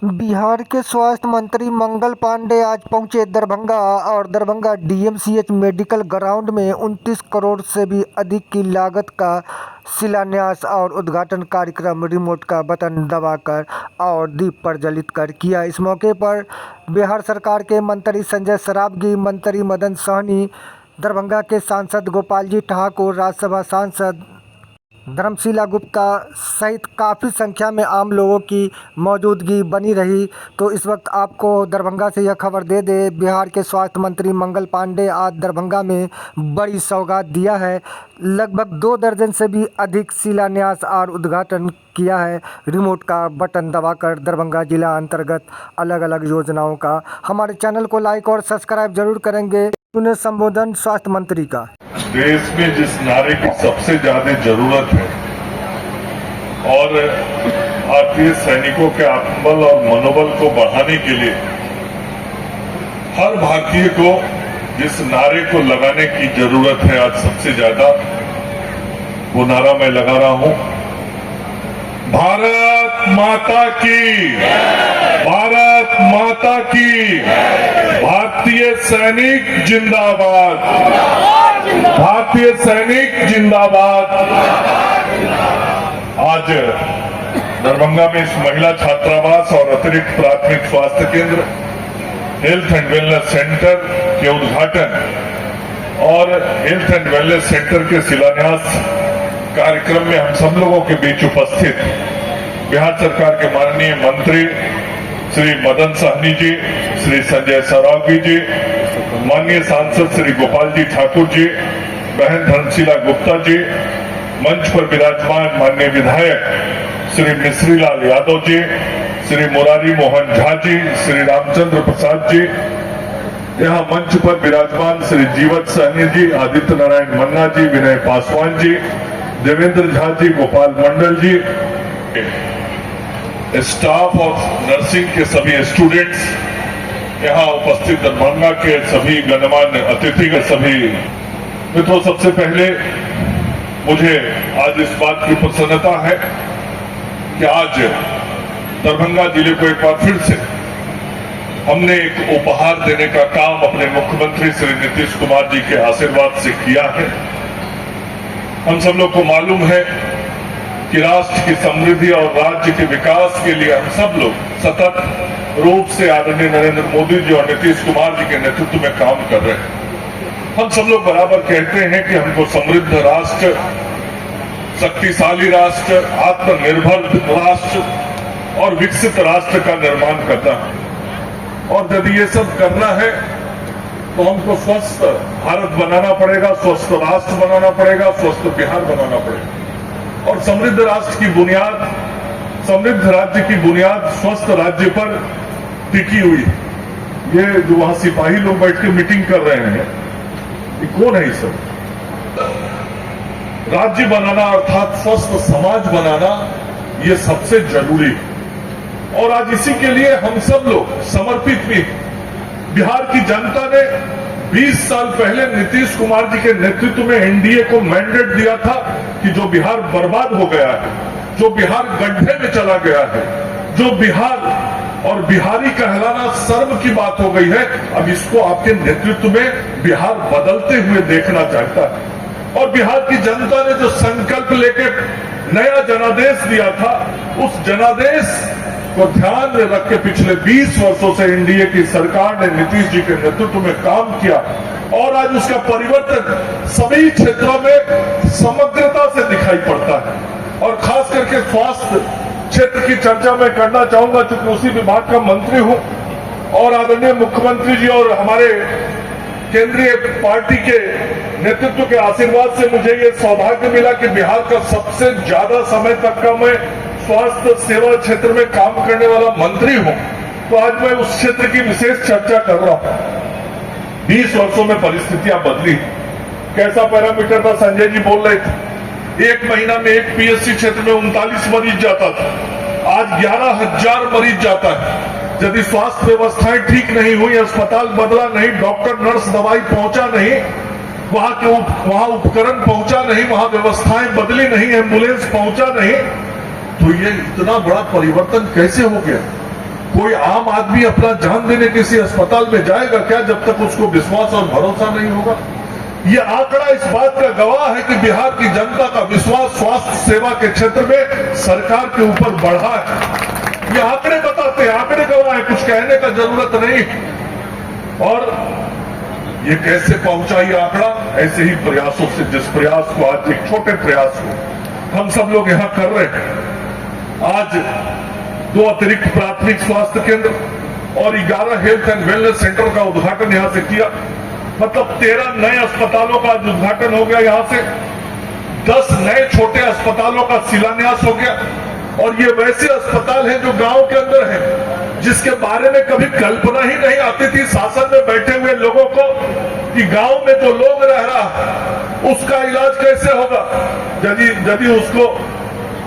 बिहार के स्वास्थ्य मंत्री मंगल पांडे आज पहुंचे दरभंगा और दरभंगा डीएमसीएच मेडिकल ग्राउंड में 29 करोड़ से भी अधिक की लागत का शिलान्यास और उद्घाटन कार्यक्रम रिमोट का बटन दबाकर और दीप प्रज्वलित कर किया। इस मौके पर बिहार सरकार के मंत्री संजय सरावगी, मंत्री मदन सहनी, दरभंगा के सांसद गोपाल जी ठाकुर, राज्यसभा सांसद धर्मशिला गुप्ता सहित काफ़ी संख्या में आम लोगों की मौजूदगी बनी रही। तो इस वक्त आपको दरभंगा से यह खबर दे दे, बिहार के स्वास्थ्य मंत्री मंगल पांडे आज दरभंगा में बड़ी सौगात दिया है। लगभग 2 दर्जन से भी अधिक शिलान्यास और उद्घाटन किया है रिमोट का बटन दबाकर दरभंगा जिला अंतर्गत अलग अलग योजनाओं का। हमारे चैनल को लाइक और सब्सक्राइब जरूर करेंगे। उन्हें संबोधन स्वास्थ्य मंत्री का। देश में जिस नारे की सबसे ज्यादा जरूरत है और भारतीय सैनिकों के आत्मबल और मनोबल को बढ़ाने के लिए हर भारतीय को जिस नारे को लगाने की जरूरत है आज सबसे ज्यादा, वो नारा मैं लगा रहा हूं, भारत माता की, भारत माता की, भारतीय सैनिक जिंदाबाद, भारतीय सैनिक जिंदाबाद। आज दरभंगा में इस महिला छात्रावास और अतिरिक्त प्राथमिक स्वास्थ्य केंद्र, हेल्थ एंड वेलनेस सेंटर के उद्घाटन और हेल्थ एंड वेलनेस सेंटर के शिलान्यास कार्यक्रम में हम सब लोगों के बीच उपस्थित बिहार सरकार के माननीय मंत्री श्री मदन सहनी जी, श्री संजय सरावगी जी, माननीय सांसद श्री गोपाल जी ठाकुर जी, बहन धर्मशिला गुप्ता जी, मंच पर विराजमान माननीय विधायक श्री मिश्री लाल यादव जी, श्री मुरारी मोहन झा जी, श्री रामचंद्र प्रसाद जी, यहाँ मंच पर विराजमान श्री जीवत सहनी जी, आदित्य नारायण मन्ना जी, विनय पासवान जी, देवेंद्र झा जी, गोपाल मंडल जी, स्टाफ ऑफ नर्सिंग के सभी स्टूडेंट्स, यहाँ उपस्थित दरभंगा के सभी गणमान्य अतिथि के सभी मित्रों, सबसे पहले मुझे आज इस बात की प्रसन्नता है कि आज दरभंगा जिले को एक बार फिर से हमने एक उपहार देने का काम अपने मुख्यमंत्री श्री नीतीश कुमार जी के आशीर्वाद से किया है। हम सब लोग को मालूम है कि राष्ट्र की समृद्धि और राज्य के विकास के लिए हम सब लोग सतत रूप से आदरणीय नरेंद्र मोदी जी और नीतीश कुमार जी के नेतृत्व में काम कर रहे हैं। हम सब लोग बराबर कहते हैं कि हमको समृद्ध राष्ट्र, शक्तिशाली राष्ट्र, आत्मनिर्भर राष्ट्र और विकसित राष्ट्र का निर्माण करना है। और यदि ये सब करना है तो हमको स्वस्थ भारत बनाना पड़ेगा, स्वस्थ राष्ट्र बनाना पड़ेगा, स्वस्थ बिहार बनाना पड़ेगा। और समृद्ध राष्ट्र की बुनियाद, समृद्ध राज्य की बुनियाद स्वस्थ राज्य पर टिकी हुई है। ये जो वहां सिपाही लोग बैठ के मीटिंग कर रहे हैं, ये कौन है? ये सब राज्य बनाना अर्थात स्वस्थ समाज बनाना, ये सबसे जरूरी है। और आज इसी के लिए हम सब लोग समर्पित भी हैं। बिहार की जनता ने 20 साल पहले नीतीश कुमार जी के नेतृत्व में एनडीए को मैंडेट दिया था कि जो बिहार बर्बाद हो गया है, जो बिहार गड्ढे में चला गया है, जो बिहार और बिहारी कहलाना शर्म की बात हो गई है, अब इसको आपके नेतृत्व में बिहार बदलते हुए देखना चाहता है। और बिहार की जनता ने जो संकल्प लेके नया जनादेश दिया था, उस जनादेश को ध्यान में रख के पिछले 20 वर्षों से एनडीए की सरकार ने नीतीश जी के नेतृत्व में काम किया और आज उसका परिवर्तन सभी क्षेत्रों में समग्रता से दिखाई पड़ता है। और खास करके स्वास्थ्य क्षेत्र की चर्चा मैं करना चाहूंगा, क्योंकि उसी विभाग का मंत्री हूं और आदरणीय मुख्यमंत्री जी और हमारे केंद्रीय पार्टी के नेतृत्व के आशीर्वाद से मुझे ये सौभाग्य मिला कि बिहार का सबसे ज्यादा समय तक का मैं स्वास्थ्य सेवा क्षेत्र में काम करने वाला मंत्री हूं। तो आज मैं उस क्षेत्र की विशेष चर्चा कर रहा हूं। 20 वर्षों में परिस्थितियां बदली। कैसा पैरामीटर था? संजय जी बोल रहे थे, एक महीना में एक पीएससी क्षेत्र में 39 मरीज जाता था, आज 11,000 मरीज जाता है। यदि स्वास्थ्य व्यवस्थाएं ठीक नहीं हुई, अस्पताल बदला नहीं, डॉक्टर नर्स दवाई पहुंचा नहीं, वहां उपकरण पहुंचा नहीं, वहां व्यवस्थाएं बदली नहीं, एम्बुलेंस पहुंचा नहीं, तो ये इतना बड़ा परिवर्तन कैसे हो गया? कोई आम आदमी अपना जान देने किसी अस्पताल में जाएगा क्या जब तक उसको विश्वास और भरोसा नहीं होगा? ये आंकड़ा इस बात का गवाह है कि बिहार की जनता का विश्वास स्वास्थ्य सेवा के क्षेत्र में सरकार के ऊपर बढ़ा है। ये आंकड़े बताते हैं, आंकड़े गवाह है, कुछ कहने का जरूरत नहीं। और ये कैसे पहुंचा ये आंकड़ा? ऐसे ही प्रयासों से, जिस प्रयास को आज, एक छोटे प्रयास को हम सब लोग यहां कर रहे हैं। आज 2 अतिरिक्त प्राथमिक स्वास्थ्य केंद्र और 11 हेल्थ एंड वेलनेस सेंटर का उद्घाटन यहां से किया। मतलब 13 नए अस्पतालों का उद्घाटन हो गया यहां से, 10 नए छोटे अस्पतालों का शिलान्यास हो गया। और ये वैसे अस्पताल हैं जो गांव के अंदर हैं, जिसके बारे में कभी कल्पना ही नहीं आती थी शासन में बैठे हुए लोगों को कि गांव में जो लोग रह रहा उसका इलाज कैसे होगा। यदि उसको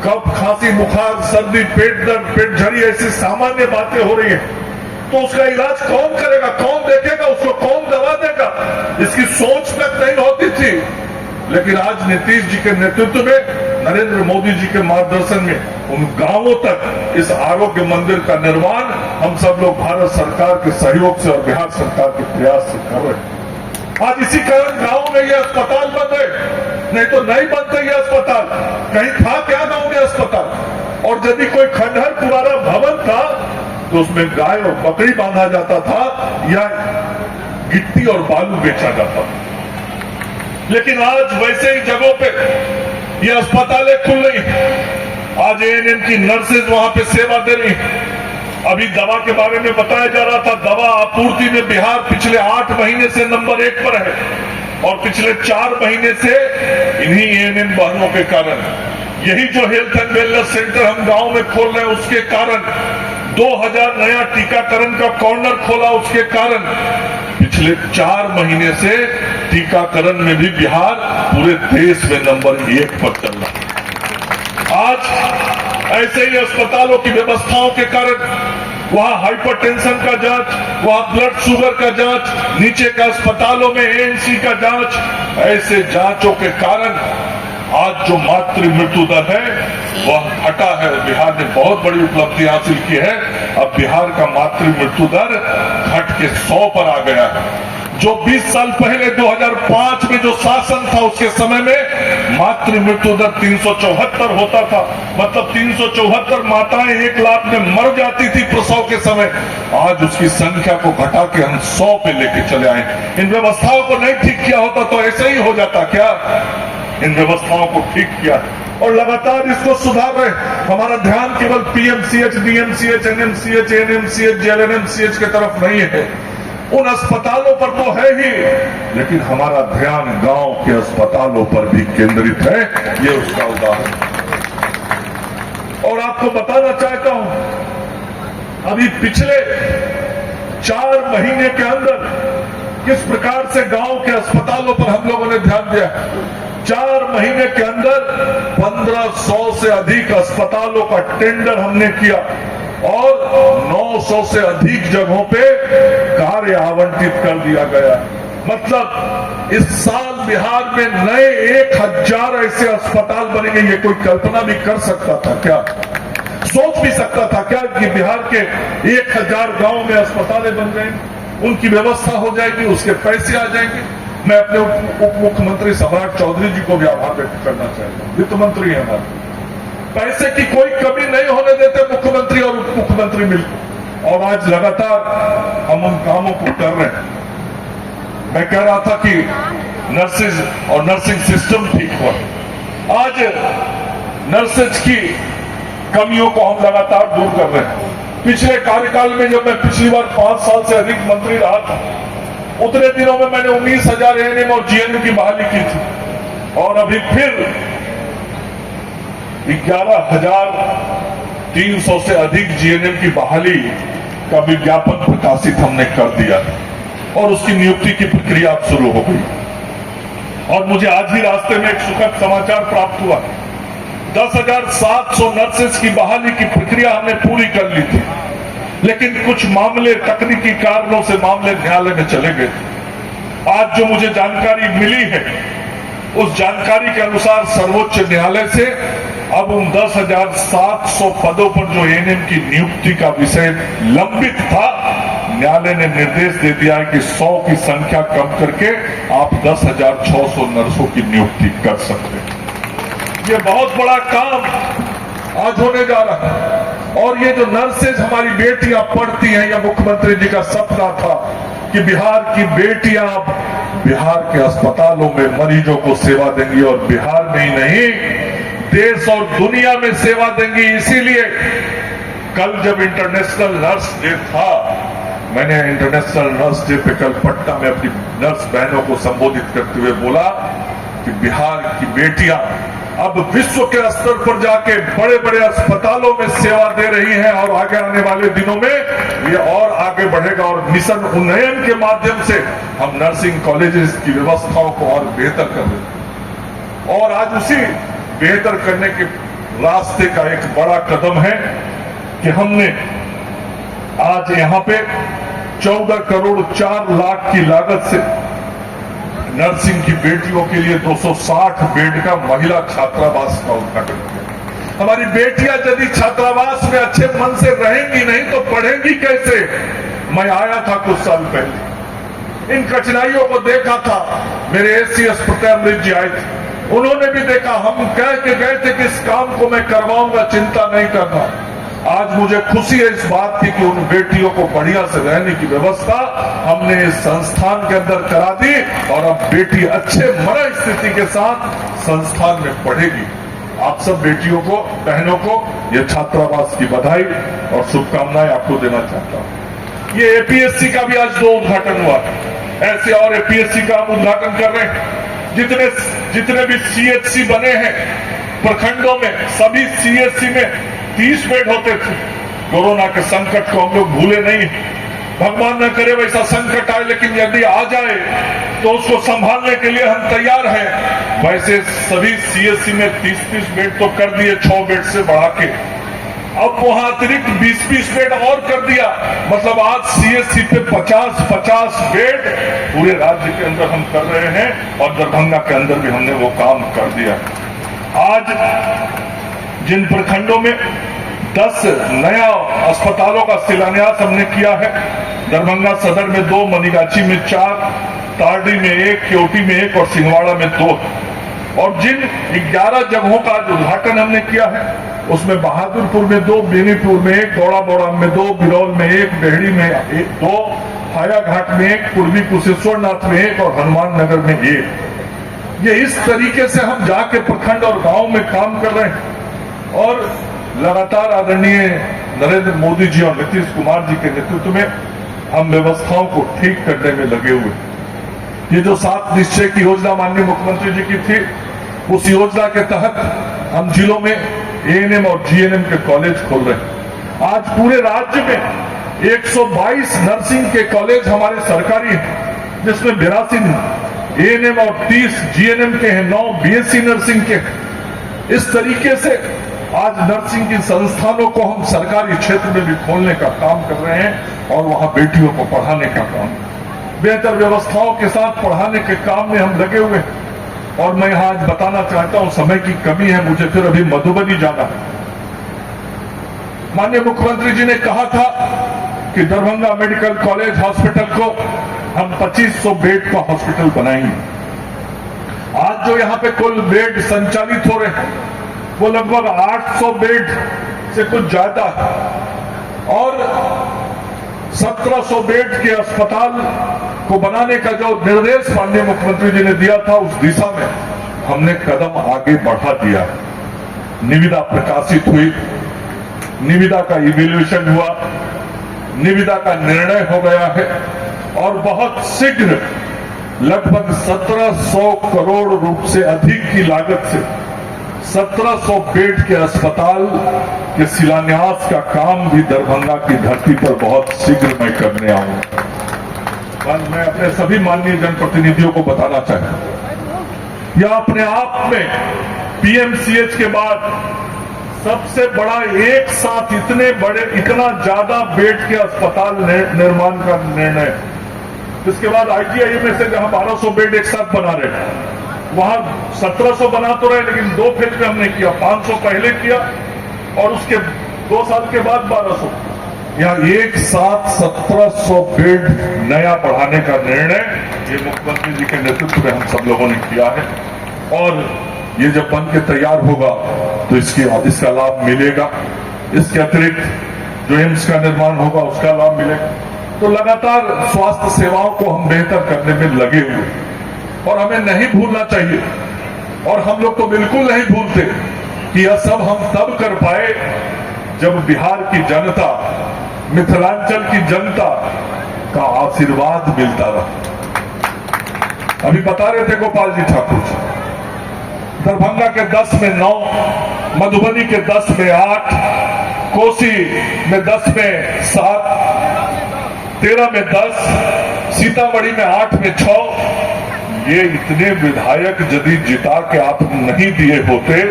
कफ, खांसी, बुखार, सर्दी, पेट दर्द, पेट झड़ी ऐसी सामान्य बातें हो रही है, तो उसका इलाज कौन करेगा, कौन देखेगा, उसको कौन दवा देगा? इसकी सोच तक नहीं होती थी। लेकिन आज नीतीश जी के नेतृत्व में, नरेंद्र मोदी जी के मार्गदर्शन में उन गांवों तक इस आरोग्य मंदिर का निर्माण हम सब लोग भारत सरकार के सहयोग से और बिहार सरकार के प्रयास से कर रहे हैं। आज इसी कारण गांव में ये अस्पताल बन गए, नहीं तो नहीं बनते ये अस्पताल। कहीं था क्या गांव में अस्पताल? और यदि कोई खंडहर पुराना भवन था तो उसमें गाय और बकरी बांधा जाता था या गिट्टी और बालू बेचा जाता था। लेकिन आज वैसे ही जगहों पे ये अस्पतालें खुल रही हैं। आज एएनएम की नर्सेज वहां पे सेवा दे रही हैं। अभी दवा के बारे में बताया जा रहा था, दवा आपूर्ति में बिहार पिछले 8 महीने से नंबर 1 पर है और पिछले 4 महीने से इन्हीं एएनएम बहनों के कारण, यही जो हेल्थ एंड वेलनेस सेंटर हम गांव में खोल रहे हैं उसके कारण, 2000 नया टीकाकरण का कॉर्नर खोला उसके कारण, पिछले 4 महीने से टीकाकरण में भी बिहार पूरे देश में नंबर 1 पर चल रहा है। आज ऐसे ही अस्पतालों की व्यवस्थाओं के कारण वहां हाइपरटेंशन का जांच, वहां ब्लड शुगर का जांच, नीचे के अस्पतालों में एएनसी का जांच, ऐसे जांचों के कारण आज जो मातृ मृत्यु दर है वह घटा है। बिहार ने बहुत बड़ी उपलब्धि हासिल की है। अब बिहार का मातृ मृत्यु दर घट के 100 पर आ गया है। जो 20 साल पहले 2005 में जो शासन था उसके समय में मातृ मृत्यु दर 374 होता था। मतलब 374 माताएं 1 लाख में मर जाती थी प्रसव के समय। आज उसकी संख्या को घटा के हम 100 पे लेके चले आए। इन व्यवस्थाओं को नहीं ठीक किया होता तो ऐसे ही हो जाता क्या? इन व्यवस्थाओं को ठीक किया और लगातार इसको सुधार रहे। हमारा ध्यान केवल PMCH, DMCH, NMCH, NMCH, JLNMCH की तरफ नहीं है। उन अस्पतालों पर तो है ही, लेकिन हमारा ध्यान गांव के अस्पतालों पर भी केंद्रित है। ये उसका उदाहरण। और आपको बताना चाहता हूं, अभी पिछले 4 महीने के अंदर किस प्रकार से गांव के अस्पतालों पर हम लोगों ने ध्यान दिया। 4 महीने के अंदर 1500 से अधिक अस्पतालों का टेंडर हमने किया और 900 से अधिक जगहों पे कार्य आवंटित कर दिया गया। मतलब इस साल बिहार में नए 1000 ऐसे अस्पताल बनेंगे। ये कोई कल्पना भी कर सकता था क्या? सोच भी सकता था क्या कि बिहार के 1000 गांव में अस्पतालें बन जाएंगी, उनकी व्यवस्था हो जाएगी, उसके पैसे आ जाएंगे। मैं अपने उप मुख्यमंत्री सम्राट चौधरी जी को भी आभार व्यक्त करना चाहता हूँ। वित्त मंत्री है हमारे, पैसे की कोई कमी नहीं होने देते मुख्यमंत्री और उप मुख्यमंत्री मिलकर। और आज लगातार हम उन कामों को कर रहे हैं। मैं कह रहा था कि नर्सेज और नर्सिंग सिस्टम ठीक हुआ। आज नर्सेज की कमियों को हम लगातार दूर कर रहे हैं। पिछले कार्यकाल में जब मैं पिछली बार 5 साल से अधिक मंत्री रहा था, उतने दिनों में मैंने 19,000 एएनएम और जीएनएम की बहाली की थी और अभी फिर 11,300 से अधिक जीएनएम की बहाली का विज्ञापन प्रकाशित हमने कर दिया और उसकी नियुक्ति की प्रक्रिया अब शुरू हो गई। और मुझे आज ही रास्ते में एक सुखद समाचार प्राप्त हुआ। 10,700 नर्सेज की बहाली की प्रक्रिया हमने पूरी कर ली थी, लेकिन कुछ मामले तकनीकी कारणों से मामले न्यायालय में चले गए। आज जो मुझे जानकारी मिली है, उस जानकारी के अनुसार सर्वोच्च न्यायालय से अब उन 10,700 पदों पर जो एएनएम की नियुक्ति का विषय लंबित था, न्यायालय ने निर्देश दे दिया है कि 100 की संख्या कम करके आप 10,600 नर्सों की नियुक्ति कर सकते हैं। ये बहुत बड़ा काम आज होने जा रहा है। और ये जो नर्सेज हमारी बेटियां पढ़ती हैं, या मुख्यमंत्री जी का सपना था कि बिहार की बेटियां अब बिहार के अस्पतालों में मरीजों को सेवा देंगी, और बिहार में ही नहीं देश और दुनिया में सेवा देंगी। इसीलिए कल जब इंटरनेशनल नर्स डे था, मैंने इंटरनेशनल नर्स डे पे कल पटना में अपनी नर्स बहनों को संबोधित करते हुए बोला कि बिहार की बेटियां अब विश्व के स्तर पर जाके बड़े बड़े अस्पतालों में सेवा दे रही हैं, और आगे आने वाले दिनों में ये और आगे बढ़ेगा। और मिशन उन्नयन के माध्यम से हम नर्सिंग कॉलेजेस की व्यवस्थाओं को और बेहतर कर रहे हैं। और आज उसी बेहतर करने के रास्ते का एक बड़ा कदम है कि हमने आज यहां पे 14 करोड़ 4 लाख की लागत से नर्सिंग की बेटियों के लिए 260 बेड का महिला छात्रावास का उद्घाटन किया। हमारी बेटियां यदि छात्रावास में अच्छे मन से रहेंगी नहीं तो पढ़ेंगी कैसे? मैं आया था कुछ साल पहले, इन कठिनाइयों को देखा था। मेरे एसीएस प्रत्यामृत जी आए थे, उन्होंने भी देखा। हम कह के गए थे कि इस काम को मैं करवाऊंगा, चिंता नहीं करना। आज मुझे खुशी है इस बात की कि उन बेटियों को बढ़िया से रहने की व्यवस्था हमने इस संस्थान के अंदर करा दी, और अब बेटी अच्छे मन स्थिति के साथ संस्थान में पढ़ेगी। आप सब बेटियों को, बहनों को ये छात्रावास की बधाई और शुभकामनाएं आपको देना चाहता हूं। ये एपीएससी का भी आज 2 उद्घाटन हुआ, ऐसे और एपीएससी का हम उद्घाटन कर रहे हैं। जितने भी सीएचसी बने हैं प्रखंडों में, सभी सीएचसी में 30 बेड होते थे। कोरोना के संकट को हम लोग भूले नहीं, भगवान न करे वैसा संकट आए, लेकिन यदि आ जाए तो उसको संभालने के लिए हम तैयार हैं। वैसे सभी सीएचसी में 30-30 बेड तो कर दिए, 6 बेड से बढ़ा के। अब वहां अतिरिक्त 20-20 बेड और कर दिया। मतलब आज सीएचसी पे 50-50 बेड पूरे राज्य के अंदर हम कर रहे हैं, और दरभंगा के अंदर भी हमने वो काम कर दिया। आज जिन प्रखंडों में 10 नया अस्पतालों का शिलान्यास हमने किया है, दरभंगा सदर में 2, मनीगाछी में 4, तारडी में 1, केवटी में 1 और सिंहवाड़ा में 2। और जिन 11 जगहों का उद्घाटन हमने किया है, उसमें बहादुरपुर में 2, बेनीपुर में 1, दौड़ा में 2, बिरौल में 1, डेहरी में 2, हायाघाट में 1, पूर्वी कुशेश्वरनाथ में 1 और हनुमान नगर में 1। ये इस तरीके से हम जाके प्रखंड और गांव में काम कर रहे हैं, और लगातार आदरणीय नरेंद्र मोदी जी और नीतीश कुमार जी के नेतृत्व में हम व्यवस्थाओं को ठीक करने में लगे हुए। ये जो 7 निश्चय की योजना माननीय मुख्यमंत्री जी की थी, उस योजना के तहत हम जिलों में एएनएम और जीएनएम के कॉलेज खोल रहे हैं। आज पूरे राज्य में 122 नर्सिंग के कॉलेज हमारे सरकारी हैं, जिसमें 82 एएनएम और 30 जीएनएम के हैं, 9 बीएससी नर्सिंग के। इस तरीके से आज नर्सिंग के संस्थानों को हम सरकारी क्षेत्र में भी खोलने का काम कर रहे हैं, और वहां बेटियों को पढ़ाने का काम, बेहतर व्यवस्थाओं के साथ पढ़ाने के काम में हम लगे हुए हैं। और मैं यहां आज बताना चाहता हूं, समय की कमी है, मुझे फिर अभी मधुबनी जाना है। माननीय मुख्यमंत्री जी ने कहा था कि दरभंगा मेडिकल कॉलेज हॉस्पिटल को हम 2500 बेड का हॉस्पिटल बनाएंगे। आज जो यहां पे कुल बेड संचालित हो रहे हैं वो लगभग 800 बेड से कुछ ज्यादा है, और 1700 बेड के अस्पताल को बनाने का जो निर्देश माननीय मुख्यमंत्री जी ने दिया था, उस दिशा में हमने कदम आगे बढ़ा दिया। निविदा प्रकाशित हुई, निविदा का इवैल्यूएशन हुआ, निविदा का निर्णय हो गया है, और बहुत शीघ्र लगभग 1700 करोड़ से अधिक की लागत से 1700 बेड के अस्पताल के शिलान्यास का काम भी दरभंगा की धरती पर बहुत शीघ्र मैं करने आऊंगा। मैं अपने सभी माननीय जनप्रतिनिधियों को बताना चाहता हूं, यह अपने आप में पीएमसीएच के बाद सबसे बड़ा एक साथ इतना ज्यादा बेड के अस्पताल निर्माण का निर्णय। इसके बाद आईजीआईएमएस से जहां 1200 बेड एक साथ बना रहे हैं, वहां 1700 बना तो रहे, लेकिन 2 फेज में हमने किया। 500 पहले किया और उसके 2 साल के बाद 1200। यहाँ एक साथ 1700 बेड नया बढ़ाने का निर्णय ये मुख्यमंत्री जी के नेतृत्व में हम सब लोगों ने किया है। और ये जब बन के तैयार होगा तो इसका लाभ मिलेगा। इसके अतिरिक्त जो एम्स का निर्माण होगा उसका लाभ मिलेगा। तो लगातार स्वास्थ्य सेवाओं को हम बेहतर करने में लगे हुए, और हमें नहीं भूलना चाहिए, और हम लोग तो बिल्कुल नहीं भूलते कि यह सब हम तब कर पाए जब बिहार की जनता, मिथिलांचल की जनता का आशीर्वाद मिलता रहा। अभी बता रहे थे गोपाल जी ठाकुर जी, दरभंगा के 10 में 9, मधुबनी के 10 में 8, कोसी में 10 में 7, 13 में 10, सीतामढ़ी में 8 में 6। ये इतने विधायक यदि जिता के आप नहीं दिए होते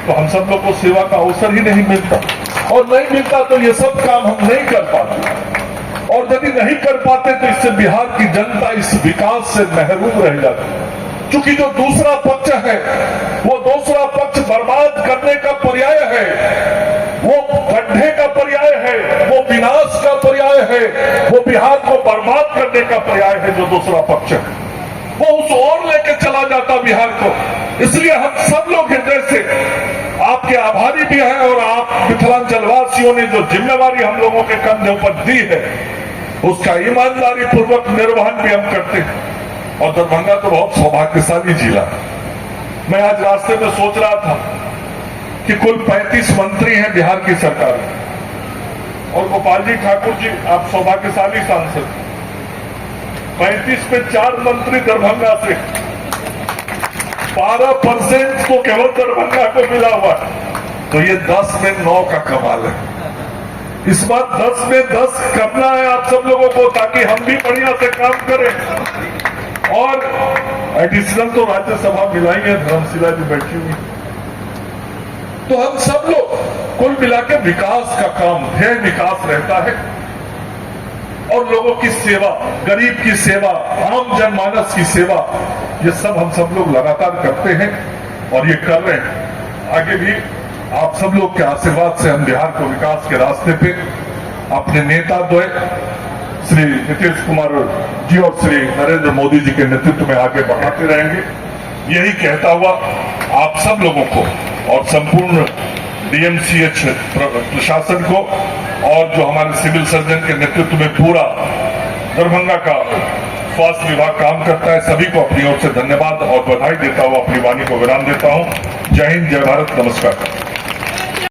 तो हम सब लोग को सेवा का अवसर ही नहीं मिलता, और नहीं मिलता तो ये सब काम हम नहीं कर पाते, और यदि नहीं कर पाते तो इससे बिहार की जनता इस विकास से महरूम रह जाती। क्योंकि जो दूसरा पक्ष है वो दूसरा पक्ष बर्बाद करने का पर्याय है, वो गड्ढे का पर्याय है, वो विनाश का पर्याय है, वो बिहार को बर्बाद करने का पर्याय है। जो दूसरा पक्ष है वो उस ओर लेके चला जाता बिहार को। इसलिए हम सब लोग हृदय से आपके आभारी भी हैं, और आप मिथिलांचल वासियों ने जो जिम्मेवारी हम लोगों के कंधे पर दी है उसका ईमानदारी पूर्वक निर्वहन भी हम करते हैं। और दरभंगा तो बहुत सौभाग्यशाली जिला है। मैं आज रास्ते में सोच रहा था कि कुल 35 मंत्री हैं बिहार की सरकार में, और गोपाल जी ठाकुर जी आप सौभाग्यशाली सांसद, 35 में 4 मंत्री दरभंगा से, 12% तो केवल दरभंगा को मिला हुआ है। तो ये 10 में 9 का कमाल है। इस बार 10 में 10 करना है आप सब लोगों को, ताकि हम भी बढ़िया से काम करें। और एडिशनल तो राज्यसभा मिलाई है, धर्मशिला जी बैठी हुई। तो हम सब लोग कुल मिला के विकास का काम, ध्येय विकास रहता है, और लोगों की सेवा, गरीब की सेवा, आम जनमानस की सेवा, ये सब हम सब लोग लगातार करते हैं और ये कर रहे हैं। आगे भी आप सब लोग के आशीर्वाद से हम बिहार को विकास के रास्ते पे अपने नेता द्वय श्री नीतीश कुमार जी और श्री नरेंद्र मोदी जी के नेतृत्व में आगे बढ़ाते रहेंगे। यही कहता हुआ आप सब लोगों को और संपूर्ण डीएमसीएच प्रशासन को, और जो हमारे सिविल सर्जन के नेतृत्व में पूरा दरभंगा का स्वास्थ्य विभाग काम करता है, सभी को अपनी ओर से धन्यवाद और बधाई देता हुआ अपनी वाणी को विराम देता हूं। जय हिंद, जय भारत, नमस्कार।